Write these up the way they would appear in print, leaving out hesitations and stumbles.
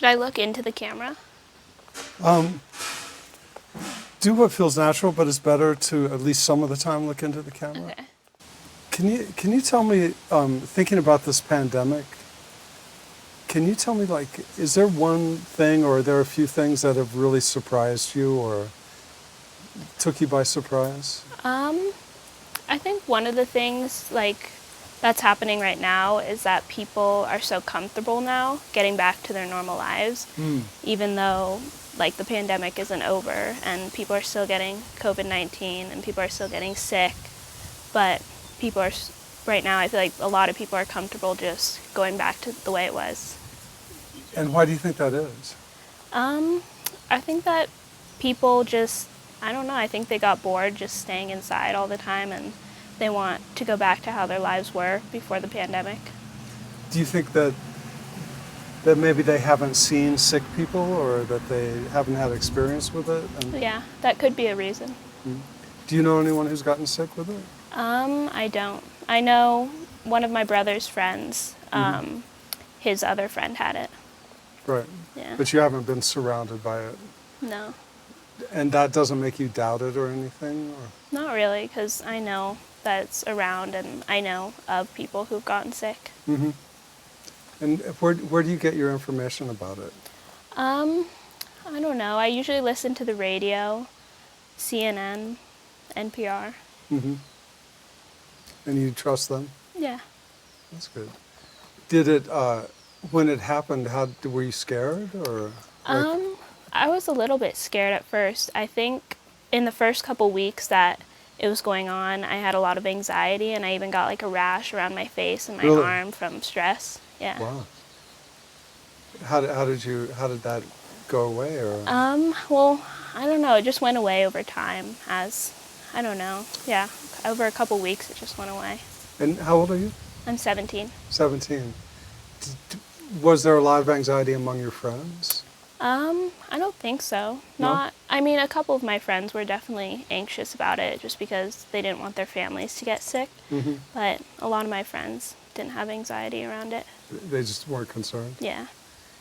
Should I look into the camera? Do what feels natural, but it's better to at least some of the time look into the camera. Okay. Can you tell me, thinking about this pandemic, can you tell me, like, is there one thing or are there a few things that have really surprised you or took you by surprise? I think one of the things, like, that's happening right now is that people are so comfortable now getting back to their normal lives, even though, like, the pandemic isn't over and people are still getting COVID-19 and people are still getting sick, but people are, right now, I feel like a lot of people are comfortable just going back to the way it was. And why do you think that is? I think that people just, I don't know, I think they got bored just staying inside all the time and they want to go back to how their lives were before the pandemic. Do you think that maybe they haven't seen sick people or that they haven't had experience with it? Yeah, that could be a reason. Do you know anyone who's gotten sick with it? I don't. I know one of my brother's friends, his other friend had it. Right. Yeah. But you haven't been surrounded by it? No. And that doesn't make you doubt it or anything? Or? Not really, because I know that it's around and I know of people who've gotten sick. Mm-hmm. And where do you get your information about it? I don't know. I usually listen to the radio, CNN, NPR. Mm-hmm. And you trust them? Yeah. That's good. Did it, when it happened, were you scared or? I was a little bit scared at first. I think in the first couple weeks that it was going on, I had a lot of anxiety and I even got like a rash around my face and my arm from stress. Yeah. Wow. How did that go away or? Well, I don't know. It just went away over time I don't know. Yeah. Over a couple weeks it just went away. And how old are you? I'm 17. 17. Was there a lot of anxiety among your friends? I don't think so. No? I mean, a couple of my friends were definitely anxious about it just because they didn't want their families to get sick. Mm-hmm. But a lot of my friends didn't have anxiety around it. They just weren't concerned? Yeah.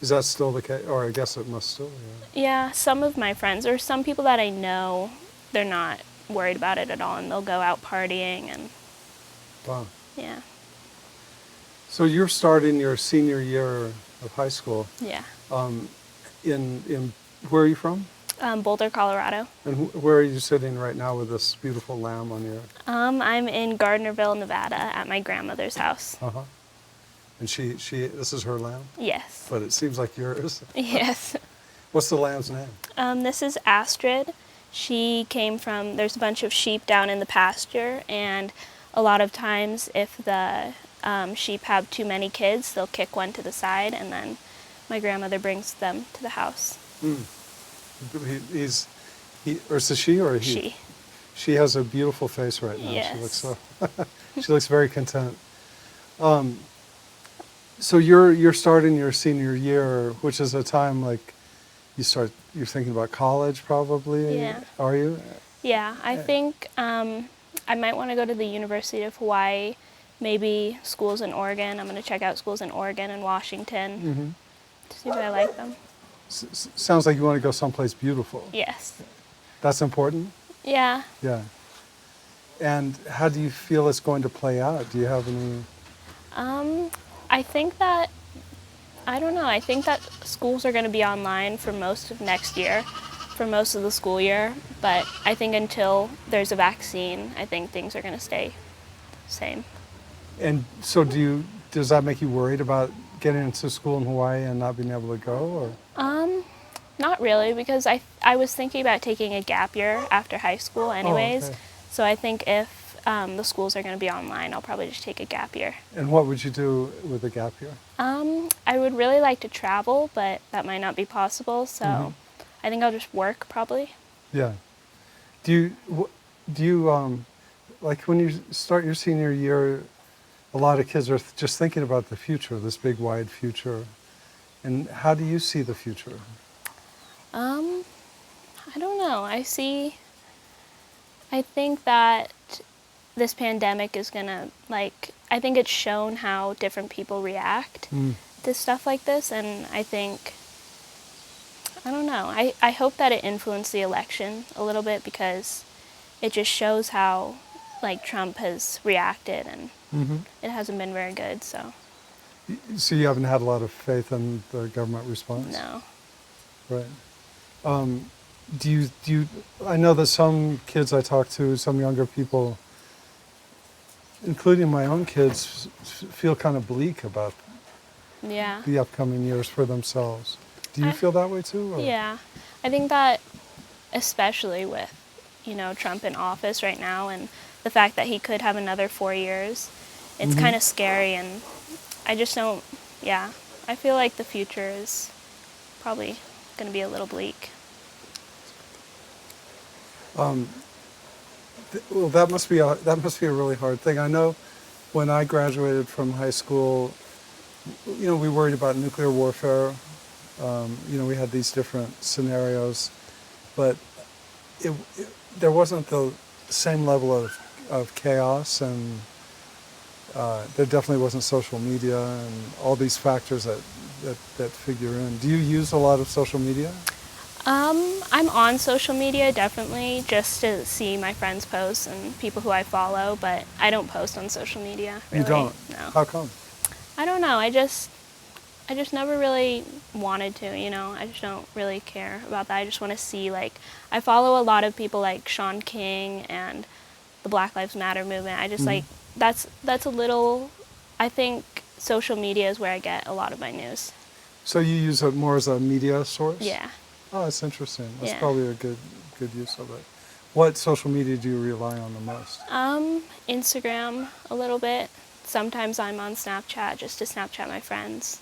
Is that still the case? Or I guess it must still, yeah. Yeah, some of my friends, or some people that I know, they're not worried about it at all and they'll go out partying and... Wow. Yeah. So you're starting your senior year of high school. Yeah. In where are you from? Boulder, Colorado. And where are you sitting right now with this beautiful lamb on your? I'm in Gardnerville, Nevada, at my grandmother's house. Uh-huh. And she this is her lamb? Yes. But it seems like yours. Yes. What's the lamb's name? This is Astrid. She came from, there's a bunch of sheep down in the pasture, and a lot of times if the sheep have too many kids, they'll kick one to the side, and then my grandmother brings them to the house. Or is it she or he? She. She has a beautiful face right now. Yes. She looks she looks very content. So you're starting your senior year, which is a time like you're thinking about college probably. Yeah. Are you? Yeah, I think I might want to go to the University of Hawaii, maybe schools in Oregon. I'm going to check out schools in Oregon and Washington to see if I like them. Sounds like you want to go someplace beautiful. Yes. That's important? Yeah. Yeah. And how do you feel it's going to play out? Do you have any? I think that, I don't know, I think that schools are going to be online for most of next year, for most of the school year, but I think until there's a vaccine, I think things are going to stay the same. And so does that make you worried about getting into school in Hawaii and not being able to go? Or? Not really, because I was thinking about taking a gap year after high school anyways, Oh, okay. So I think if the schools are going to be online, I'll probably just take a gap year. And what would you do with a gap year? I would really like to travel, but that might not be possible, so I think I'll just work probably. Yeah. Do you like when you start your senior year, a lot of kids are just thinking about the future, this big wide future. And how do you see the future? I don't know. I think that this pandemic is gonna, I think it's shown how different people react to stuff like this, and I think I don't know. I hope that it influenced the election a little bit because it just shows how, like, Trump has reacted, and it hasn't been very good, so. So you haven't had a lot of faith in the government response? No. Right. Do you, I know that some kids I talk to, some younger people, including my own kids, feel kind of bleak about Yeah. the upcoming years for themselves. Do you feel that way too? Or? Yeah. I think that especially with, Trump in office right now and the fact that he could have another 4 years, it's kind of scary, and I just don't, I feel like the future is probably going to be a little bleak. Well, that must be a really hard thing. I know when I graduated from high school, we worried about nuclear warfare. We had these different scenarios, but there wasn't the same level of chaos, and there definitely wasn't social media and all these factors that figure in. Do you use a lot of social media? I'm on social media, definitely, just to see my friends' posts and people who I follow, but I don't post on social media, really. You don't? No. How come? I don't know. I just never really wanted to, I just don't really care about that. I just want to see, I follow a lot of people like Sean King and the Black Lives Matter movement. I just that's a little, I think social media is where I get a lot of my news. So you use it more as a media source? Yeah. Oh, that's interesting. That's Yeah. probably a good use of it. What social media do you rely on the most? Instagram a little bit. Sometimes I'm on Snapchat just to Snapchat my friends.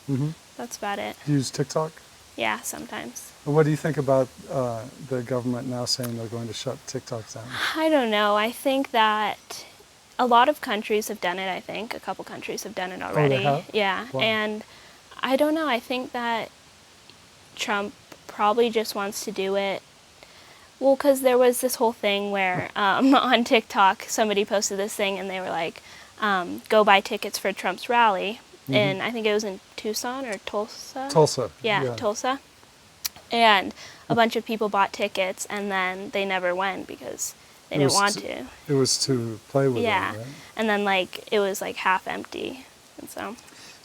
That's about it. Do you use TikTok? Yeah, sometimes. And what do you think about the government now saying they're going to shut TikTok down? I don't know. I think that a lot of countries have done it, I think. A couple countries have done it already. Oh, they have? Yeah. Wow. And I don't know. I think that Trump probably just wants to do it. Well, because there was this whole thing where on TikTok somebody posted this thing and they were like, go buy tickets for Trump's rally. And I think it was in Tucson or Tulsa? Tulsa. Yeah, Tulsa. And a bunch of people bought tickets and then they never went because they didn't want to. It was to play with Yeah. them, right? And then it was half empty. And so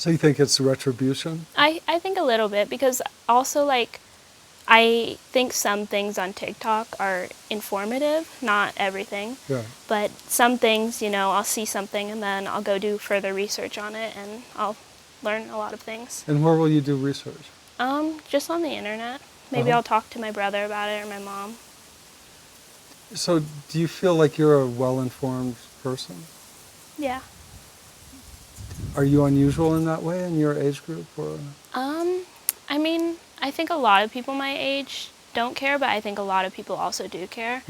So you think it's retribution? I think a little bit, because also I think some things on TikTok are informative, not everything. Yeah. But some things, I'll see something and then I'll go do further research on it and I'll learn a lot of things. And where will you do research? Just on the internet. Maybe I'll talk to my brother about it or my mom. So do you feel like you're a well-informed person? Yeah. Are you unusual in that way in your age group? Or? I mean, I think a lot of people my age don't care, but I think a lot of people also do care.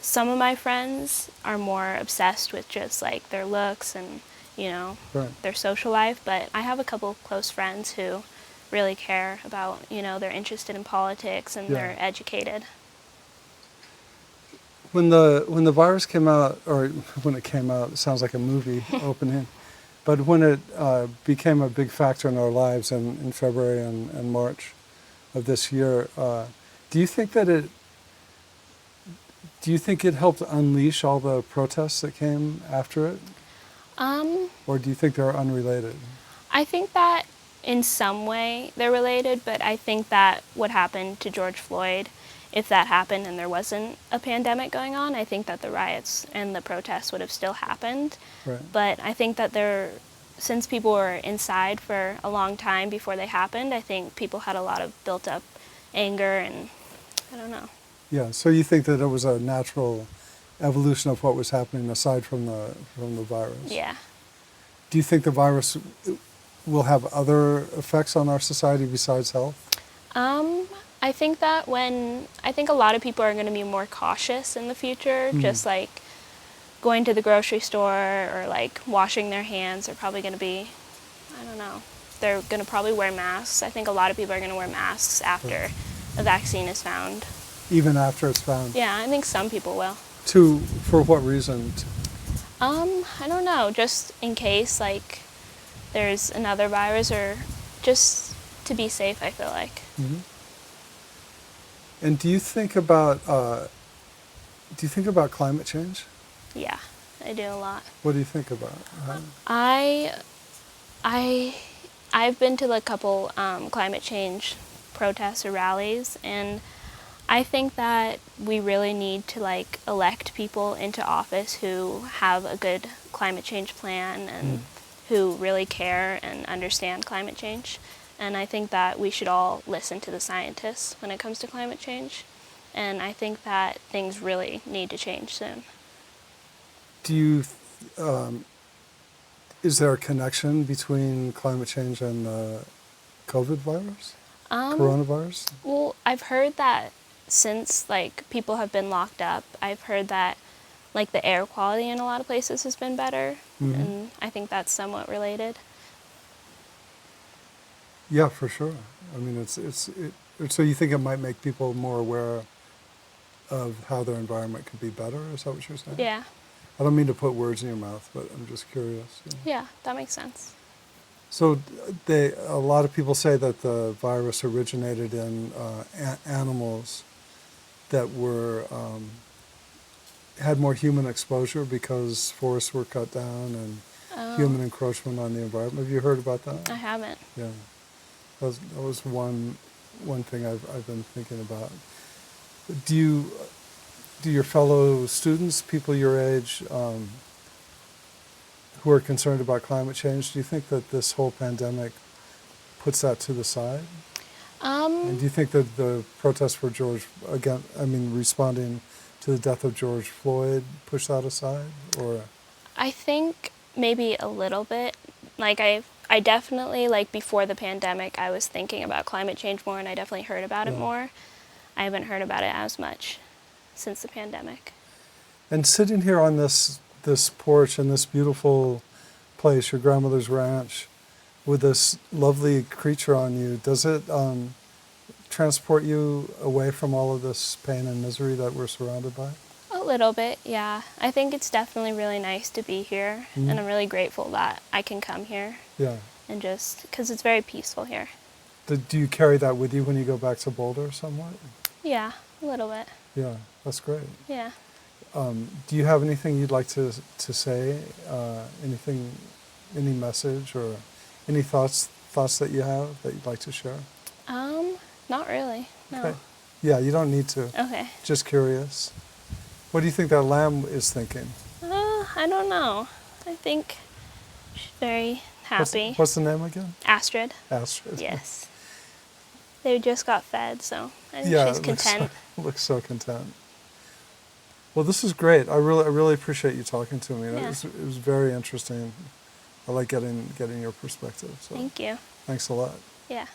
Some of my friends are more obsessed with just their looks and, their social life, but I have a couple close friends who really care about, they're interested in politics and they're educated. When the virus came out, or when it came out, it sounds like a movie opening, but when it became a big factor in our lives in February and March of this year, do you think it helped unleash all the protests that came after it? Or do you think they're unrelated? I think that in some way they're related, but I think that what happened to George Floyd, if that happened and there wasn't a pandemic going on, I think that the riots and the protests would have still happened. Right. But I think that since people were inside for a long time before they happened, I think people had a lot of built up anger and I don't know. Yeah, so you think that it was a natural evolution of what was happening aside from the virus? Yeah. Do you think the virus will have other effects on our society besides health? I think that I think a lot of people are going to be more cautious in the future, just going to the grocery store or washing their hands are probably going to be, I don't know, they're going to probably wear masks. I think a lot of people are going to wear masks after a vaccine is found. Even after it's found? Yeah, I think some people will. For what reason? I don't know, just in case there's another virus, or just to be safe, I feel like. And do you think about climate change? Yeah, I do a lot. What do you think about? I I I've been to a couple climate change protests or rallies, and I think that we really need to like elect people into office who have a good climate change plan and who really care and understand climate change. And I think that we should all listen to the scientists when it comes to climate change. And I think that things really need to change soon. Do you, is there a connection between climate change and COVID virus, coronavirus? Well, I've heard that since like people have been locked up, I've heard that like the air quality in a lot of places has been better, and I think that's somewhat related. Yeah, for sure. I mean, so you think it might make people more aware of how their environment could be better? Is that what you're saying? Yeah. I don't mean to put words in your mouth, but I'm just curious. Yeah, that makes sense. So a lot of people say that the virus originated in animals that were had more human exposure because forests were cut down and human encroachment on the environment. Have you heard about that? I haven't. Yeah, that was one thing I've been thinking about. Do your fellow students, people your age, who are concerned about climate change, do you think that this whole pandemic puts that to the side? And do you think that the protests for responding to the death of George Floyd, push that aside, or? I think maybe a little bit. Like I definitely, like before the pandemic, I was thinking about climate change more, and I definitely heard about it more. I haven't heard about it as much since the pandemic. And sitting here on this porch in this beautiful place, your grandmother's ranch, with this lovely creature on you, does it transport you away from all of this pain and misery that we're surrounded by? A little bit, yeah. I think it's definitely really nice to be here, and I'm really grateful that I can come here. Yeah. And just, because it's very peaceful here. Do you carry that with you when you go back to Boulder somewhat? Yeah, a little bit. Yeah, that's great. Yeah. Do you have anything you'd like to say? Any message or any thoughts that you have that you'd like to share? Not really, no. Okay. Yeah, you don't need to. Okay. Just curious. What do you think that lamb is thinking? I don't know. I think she's very happy. What's the name again? Astrid. Astrid. Yes. They just got fed, so I think she's content. Looks so content. Well, this is great. I really appreciate you talking to me. Yeah. It was very interesting. I like getting your perspective. So Thank you. thanks a lot. Yeah.